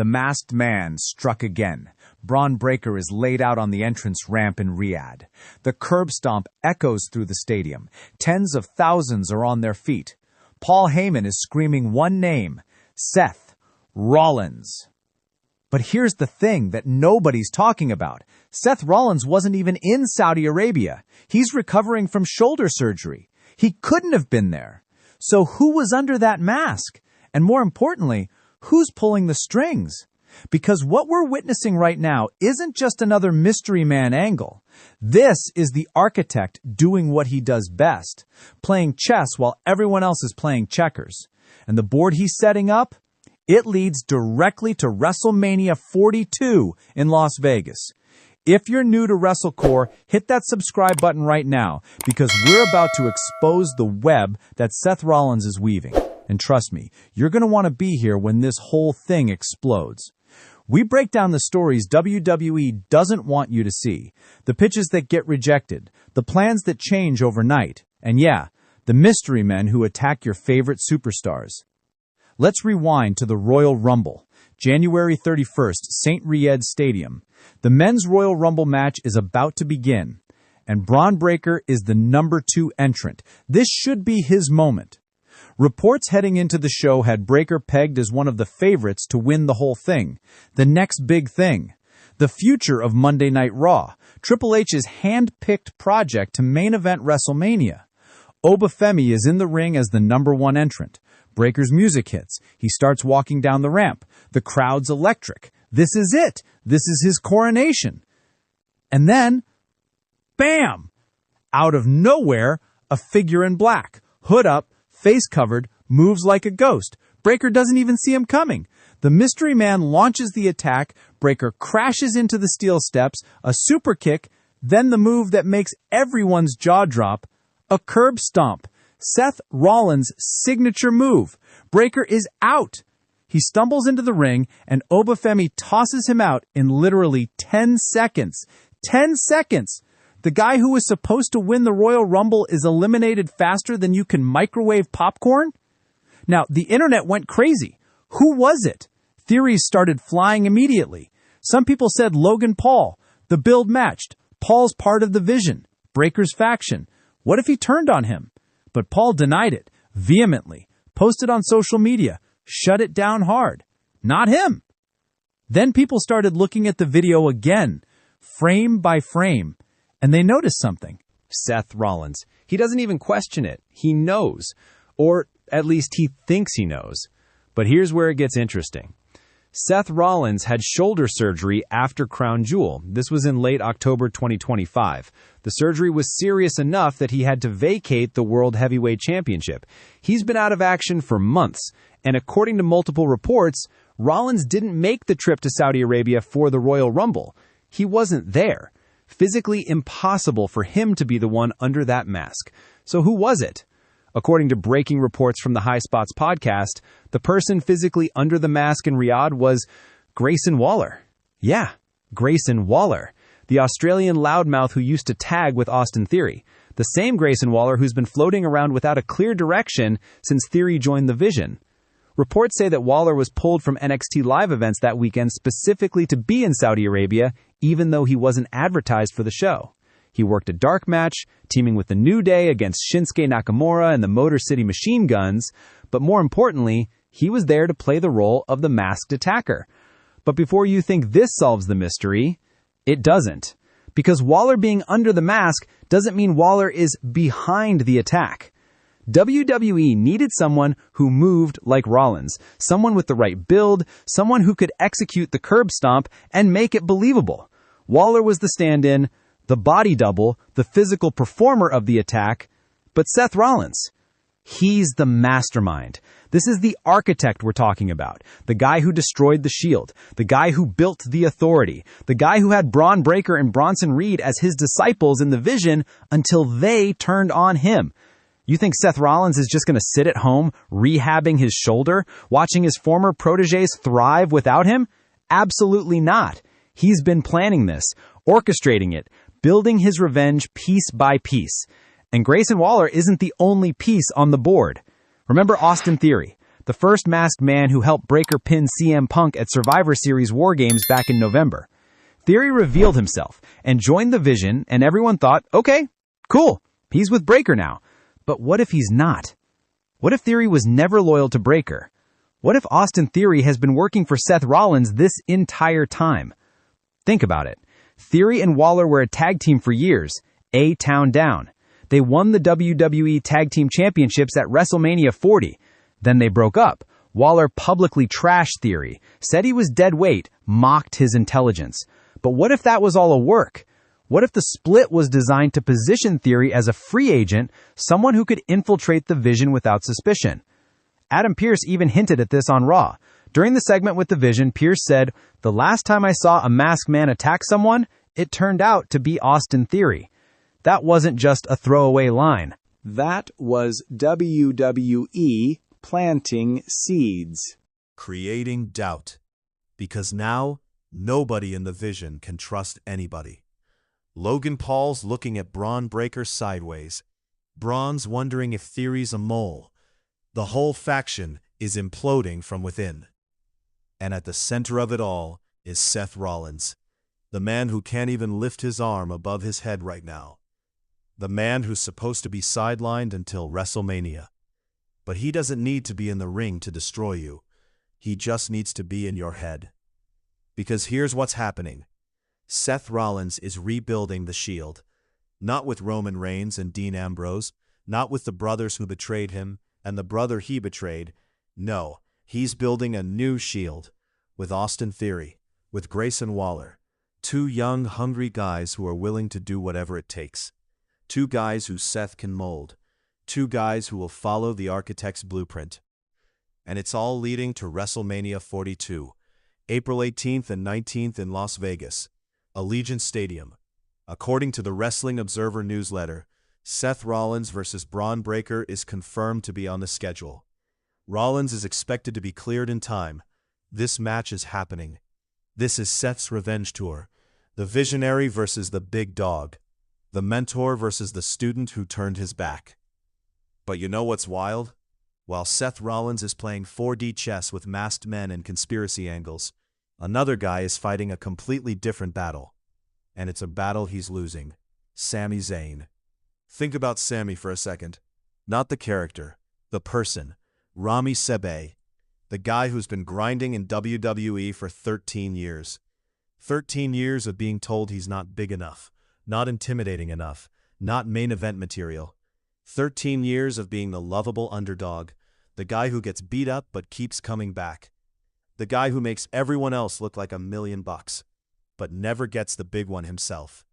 The masked man struck again. Braun Breaker is laid out on the entrance ramp in Riyadh. The curb stomp echoes through the stadium. Tens of thousands are on their feet. Paul Heyman is screaming one name: Seth Rollins. But here's the thing that nobody's talking about. Seth Rollins wasn't even in Saudi Arabia. He's recovering from shoulder surgery. He couldn't have been there. So who was under that mask? And more importantly, who's pulling the strings? Because what we're witnessing right now isn't just another mystery man angle. This is the architect doing what he does best, playing chess while everyone else is playing checkers. And the board he's setting up, it leads directly to WrestleMania 42 in Las Vegas. If you're new to WrestleCore, hit that subscribe button right now, because we're about to expose the web that Seth Rollins is weaving. And trust me, you're going to want to be here when this whole thing explodes. We break down the stories WWE doesn't want you to see, the pitches that get rejected, the plans that change overnight, and yeah, the mystery men who attack your favorite superstars. Let's rewind to the Royal Rumble, January 31st, St. Riyadh Stadium. The men's Royal Rumble match is about to begin, and Braun Breaker is the number 2 entrant. This should be his moment. Reports heading into the show had Breaker pegged as one of the favorites to win the whole thing, the next big thing, the future of Monday Night Raw, Triple H's hand-picked project to main event WrestleMania. Obafemi is in the ring as the number 1 entrant. Breaker's music hits. He starts walking down the ramp. The crowd's electric. This is it. This is his coronation. And then, bam! Out of nowhere, a figure in black, hood up, face covered, moves like a ghost. Breaker doesn't even see him coming. The mystery man launches the attack. Breaker crashes into the steel steps, a super kick, then the move that makes everyone's jaw drop, a curb stomp. Seth Rollins' signature move. Breaker is out. He stumbles into the ring, and Obafemi tosses him out in literally 10 seconds. 10 seconds! The guy who was supposed to win the Royal Rumble is eliminated faster than you can microwave popcorn? Now, the internet went crazy. Who was it? Theories started flying immediately. Some people said Logan Paul. The build matched. Paul's part of the Vision. Breaker's faction. What if he turned on him? But Paul denied it, vehemently, posted on social media, shut it down hard. Not him. Then people started looking at the video again, frame by frame, and they noticed something. Seth Rollins. He doesn't even question it. He knows. Or at least he thinks he knows. But here's where it gets interesting. Seth Rollins had shoulder surgery after Crown Jewel. This was in late October 2025. The surgery was serious enough that he had to vacate the World Heavyweight Championship. He's been out of action for months, and according to multiple reports, Rollins didn't make the trip to Saudi Arabia for the Royal Rumble. He wasn't there. Physically impossible for him to be the one under that mask. So who was it? According to breaking reports from the High Spots podcast, the person physically under the mask in Riyadh was Grayson Waller. Yeah, Grayson Waller, the Australian loudmouth who used to tag with Austin Theory. The same Grayson Waller who's been floating around without a clear direction since Theory joined the Vision. Reports say that Waller was pulled from NXT live events that weekend specifically to be in Saudi Arabia, even though he wasn't advertised for the show. He worked a dark match, teaming with the New Day against Shinsuke Nakamura and the Motor City Machine Guns, but more importantly, he was there to play the role of the masked attacker. But before you think this solves the mystery, it doesn't. Because Waller being under the mask doesn't mean Waller is behind the attack. WWE needed someone who moved like Rollins, someone with the right build, someone who could execute the curb stomp and make it believable. Waller was the stand-in, the body double, the physical performer of the attack, but Seth Rollins, he's the mastermind. This is the architect we're talking about, the guy who destroyed the Shield, the guy who built the Authority, the guy who had Braun Breaker and Bronson Reed as his disciples in the Vision until they turned on him. You think Seth Rollins is just going to sit at home, rehabbing his shoulder, watching his former protégés thrive without him? Absolutely not. He's been planning this, orchestrating it, building his revenge piece by piece. And Grayson Waller isn't the only piece on the board. Remember Austin Theory, the first masked man who helped Breakker pin CM Punk at Survivor Series War Games back in November. Theory revealed himself and joined the Vision, and everyone thought, okay, cool, he's with Breakker now. But what if he's not? What if Theory was never loyal to Breakker? What if Austin Theory has been working for Seth Rollins this entire time? Think about it. Theory and Waller were a tag team for years, A-Town down. They won the WWE Tag Team Championships at WrestleMania 40. Then they broke up. Waller publicly trashed Theory, said he was dead weight, mocked his intelligence. But what if that was all a work? What if the split was designed to position Theory as a free agent, someone who could infiltrate the Vision without suspicion? Adam Pearce even hinted at this on Raw. During the segment with the Vision, Pearce said, "The last time I saw a masked man attack someone, it turned out to be Austin Theory." That wasn't just a throwaway line. That was WWE planting seeds. Creating doubt. Because now, nobody in the Vision can trust anybody. Logan Paul's looking at Braun Breaker sideways. Braun's wondering if Theory's a mole. The whole faction is imploding from within. And at the center of it all is Seth Rollins, the man who can't even lift his arm above his head right now. The man who's supposed to be sidelined until WrestleMania. But he doesn't need to be in the ring to destroy you. He just needs to be in your head. Because here's what's happening. Seth Rollins is rebuilding the Shield. Not with Roman Reigns and Dean Ambrose, not with the brothers who betrayed him and the brother he betrayed. No, he's building a new Shield. With Austin Theory, with Grayson Waller. Two young, hungry guys who are willing to do whatever it takes. Two guys who Seth can mold. Two guys who will follow the architect's blueprint. And it's all leading to WrestleMania 42, April 18th and 19th in Las Vegas, Allegiant Stadium. According to the Wrestling Observer newsletter, Seth Rollins versus Braun Breaker is confirmed to be on the schedule. Rollins is expected to be cleared in time. This match is happening. This is Seth's revenge tour. The visionary versus the big dog. The mentor versus the student who turned his back. But you know what's wild? While Seth Rollins is playing 4D chess with masked men and conspiracy angles, another guy is fighting a completely different battle. And it's a battle he's losing. Sami Zayn. Think about Sami for a second. Not the character, the person. Rami Sebe. The guy who's been grinding in WWE for 13 years. 13 years of being told he's not big enough, not intimidating enough, not main event material. 13 years of being the lovable underdog, the guy who gets beat up but keeps coming back. The guy who makes everyone else look like $1,000,000, but never gets the big one himself.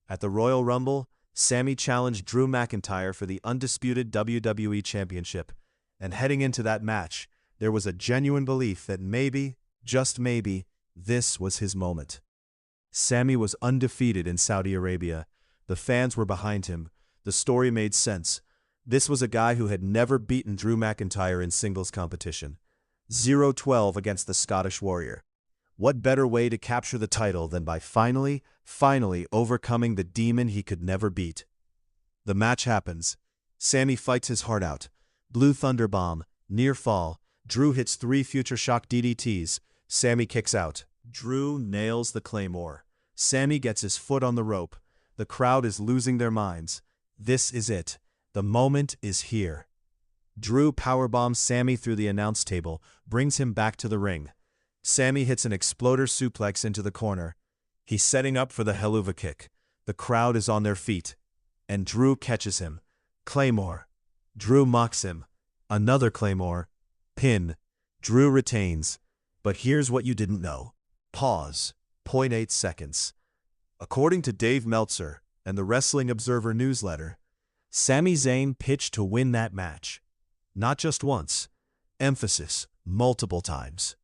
At the Royal Rumble, Sami challenged Drew McIntyre for the undisputed WWE Championship, and heading into that match, there was a genuine belief that maybe, just maybe, this was his moment. Sami was undefeated in Saudi Arabia. The fans were behind him. The story made sense. This was a guy who had never beaten Drew McIntyre in singles competition. 0-12 against the Scottish Warrior. What better way to capture the title than by finally overcoming the demon he could never beat? The match happens. Sami fights his heart out. Blue Thunder Bomb, near fall. Drew hits 3 Future Shock DDTs. Sami kicks out. Drew nails the Claymore. Sami gets his foot on the rope. The crowd is losing their minds. This is it. The moment is here. Drew powerbombs Sami through the announce table, brings him back to the ring. Sami hits an exploder suplex into the corner. He's setting up for the Helluva Kick. The crowd is on their feet. And Drew catches him. Claymore. Drew mocks him. Another Claymore. Pin. Drew retains. But here's what you didn't know. Pause. 0.8 seconds. According to Dave Meltzer and the Wrestling Observer newsletter, Sami Zayn pitched to win that match. Not just once. Emphasis, multiple times.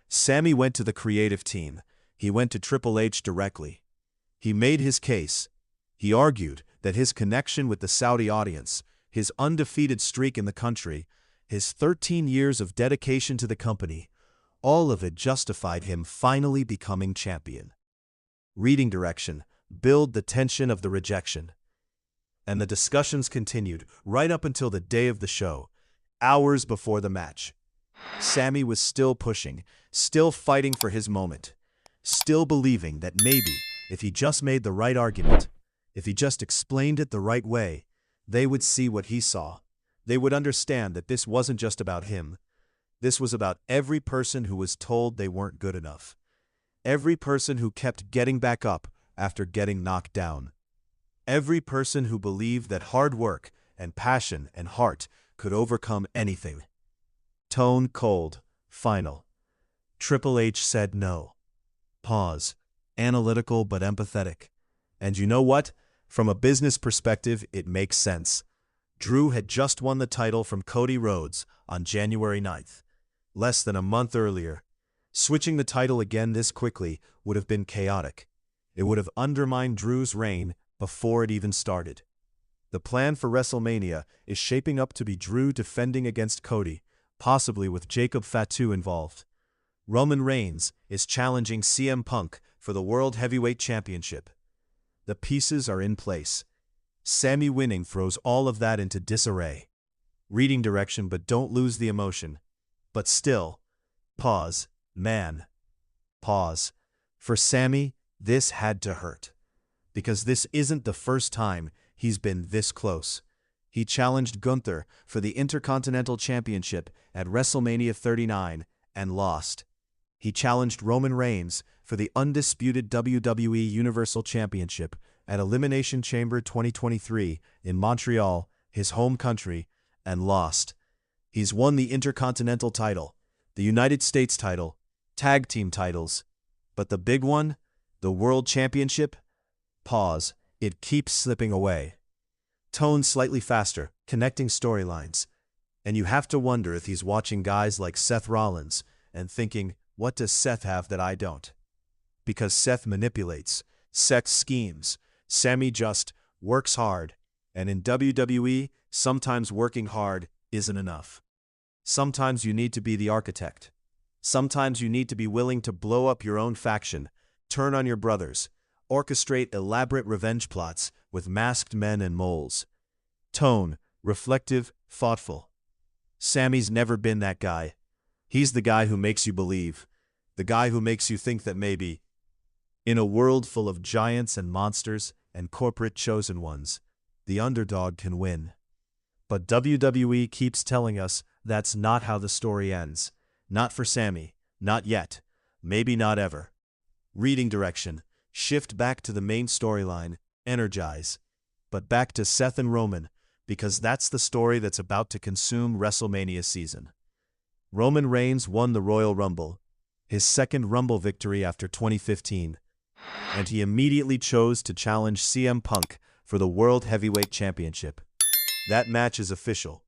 Sami went to the creative team. He went to Triple H directly. He made his case. He argued that his connection with the Saudi audience, his undefeated streak in the country, his 13 years of dedication to the company, all of it justified him finally becoming champion. Reading direction, build the tension of the rejection. And the discussions continued right up until the day of the show, hours before the match. Sami was still pushing, still fighting for his moment, still believing that maybe, if he just made the right argument, if he just explained it the right way, they would see what he saw. They would understand that this wasn't just about him. This was about every person who was told they weren't good enough. Every person who kept getting back up after getting knocked down. Every person who believed that hard work and passion and heart could overcome anything. Tone cold, final. Triple H said no. Pause. Analytical but empathetic. And you know what? From a business perspective, it makes sense. Drew had just won the title from Cody Rhodes on January 9th, less than a month earlier. Switching the title again this quickly would have been chaotic. It would have undermined Drew's reign before it even started. The plan for WrestleMania is shaping up to be Drew defending against Cody, possibly with Jacob Fatu involved. Roman Reigns is challenging CM Punk for the World Heavyweight Championship. The pieces are in place. Sami winning throws all of that into disarray. Reading direction, but don't lose the emotion. But still, pause, man. Pause. For Sami, this had to hurt. Because this isn't the first time he's been this close. He challenged Gunther for the Intercontinental Championship at WrestleMania 39 and lost. He challenged Roman Reigns for the undisputed WWE Universal Championship at Elimination Chamber 2023 in Montreal, his home country, and lost. He's won the Intercontinental title, the United States title, tag team titles. But the big one, the World Championship? Pause. It keeps slipping away. Tone slightly faster, connecting storylines. And you have to wonder if he's watching guys like Seth Rollins and thinking, what does Seth have that I don't? Because Seth manipulates, Seth schemes, Sami just works hard. And in WWE, sometimes working hard isn't enough. Sometimes you need to be the architect. Sometimes you need to be willing to blow up your own faction, turn on your brothers, orchestrate elaborate revenge plots with masked men and moles. Tone, reflective, thoughtful. Sami's never been that guy. He's the guy who makes you believe. The guy who makes you think that maybe, in a world full of giants and monsters and corporate chosen ones, the underdog can win. But WWE keeps telling us that's not how the story ends. Not for Sami. Not yet. Maybe not ever. Reading direction. Shift back to the main storyline. Energize. But back to Seth and Roman, because that's the story that's about to consume WrestleMania season. Roman Reigns won the Royal Rumble, his second Rumble victory after 2015, and he immediately chose to challenge CM Punk for the World Heavyweight Championship. That match is official.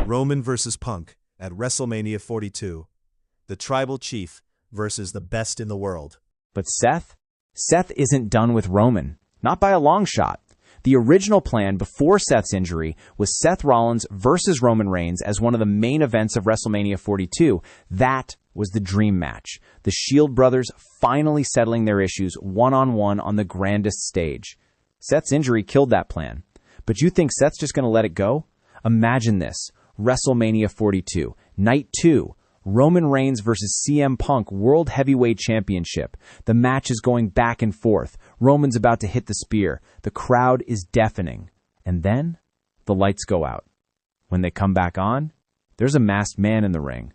Roman versus Punk at WrestleMania 42. The Tribal Chief versus the best in the world. But Seth isn't done with Roman. Not by a long shot. The original plan before Seth's injury was Seth Rollins versus Roman Reigns as one of the main events of WrestleMania 42. That was the dream match. The Shield brothers finally settling their issues one-on-one on the grandest stage. Seth's injury killed that plan. But you think Seth's just going to let it go? Imagine this. WrestleMania 42, Night 2. Roman Reigns versus CM Punk World Heavyweight Championship. The match is going back and forth. Roman's about to hit the spear. The crowd is deafening. And then the lights go out. When they come back on, there's a masked man in the ring.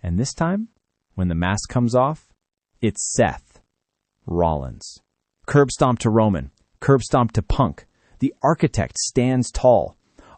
And this time, when the mask comes off, it's Seth Rollins. Curb stomp to Roman. Curb stomp to Punk. The architect stands tall.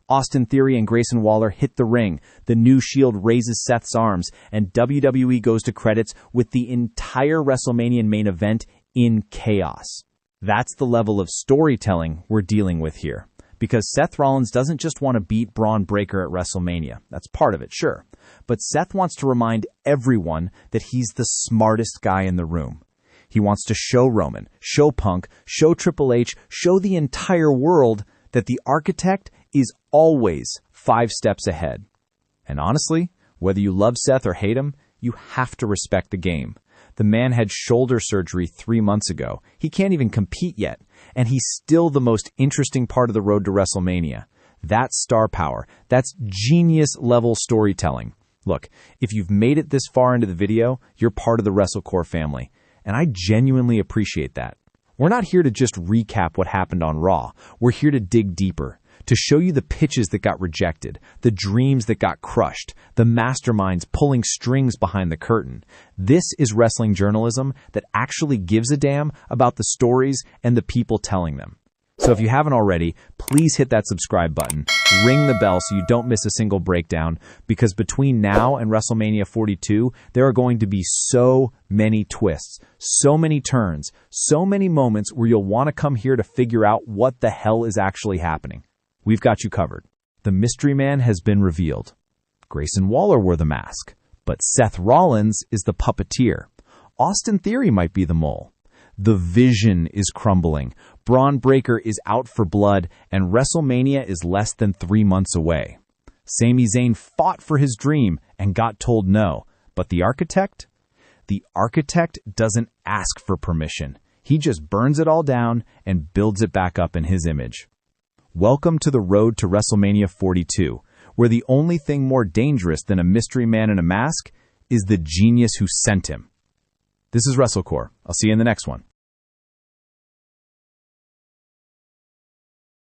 Austin Theory and Grayson Waller hit the ring. The new Shield raises Seth's arms, and WWE goes to credits with the entire WrestleMania main event in chaos. That's the level of storytelling we're dealing with here. Because Seth Rollins doesn't just want to beat Braun Breaker at WrestleMania. That's part of it, sure. But Seth wants to remind everyone that he's the smartest guy in the room. He wants to show Roman, show Punk, show Triple H, show the entire world that the architect is always 5 steps ahead. And honestly, whether you love Seth or hate him, you have to respect the game. The man had shoulder surgery 3 months ago. He can't even compete yet. And he's still the most interesting part of the road to WrestleMania. That's star power. That's genius-level storytelling. Look, if you've made it this far into the video, you're part of the WrestleCore family, and I genuinely appreciate that. We're not here to just recap what happened on Raw. We're here to dig deeper, to show you the pitches that got rejected, the dreams that got crushed, the masterminds pulling strings behind the curtain. This is wrestling journalism that actually gives a damn about the stories and the people telling them. So if you haven't already, please hit that subscribe button, ring the bell so you don't miss a single breakdown, because between now and WrestleMania 42, there are going to be so many twists, so many turns, so many moments where you'll want to come here to figure out what the hell is actually happening. We've got you covered. The mystery man has been revealed. Grayson Waller wore the mask, but Seth Rollins is the puppeteer. Austin Theory might be the mole. The vision is crumbling. Braun Breaker is out for blood, and WrestleMania is less than 3 months away. Sami Zayn fought for his dream and got told no. But the architect? The architect doesn't ask for permission. He just burns it all down and builds it back up in his image. Welcome to the road to WrestleMania 42, where the only thing more dangerous than a mystery man in a mask is the genius who sent him. This is WrestleCore. I'll see you in the next one.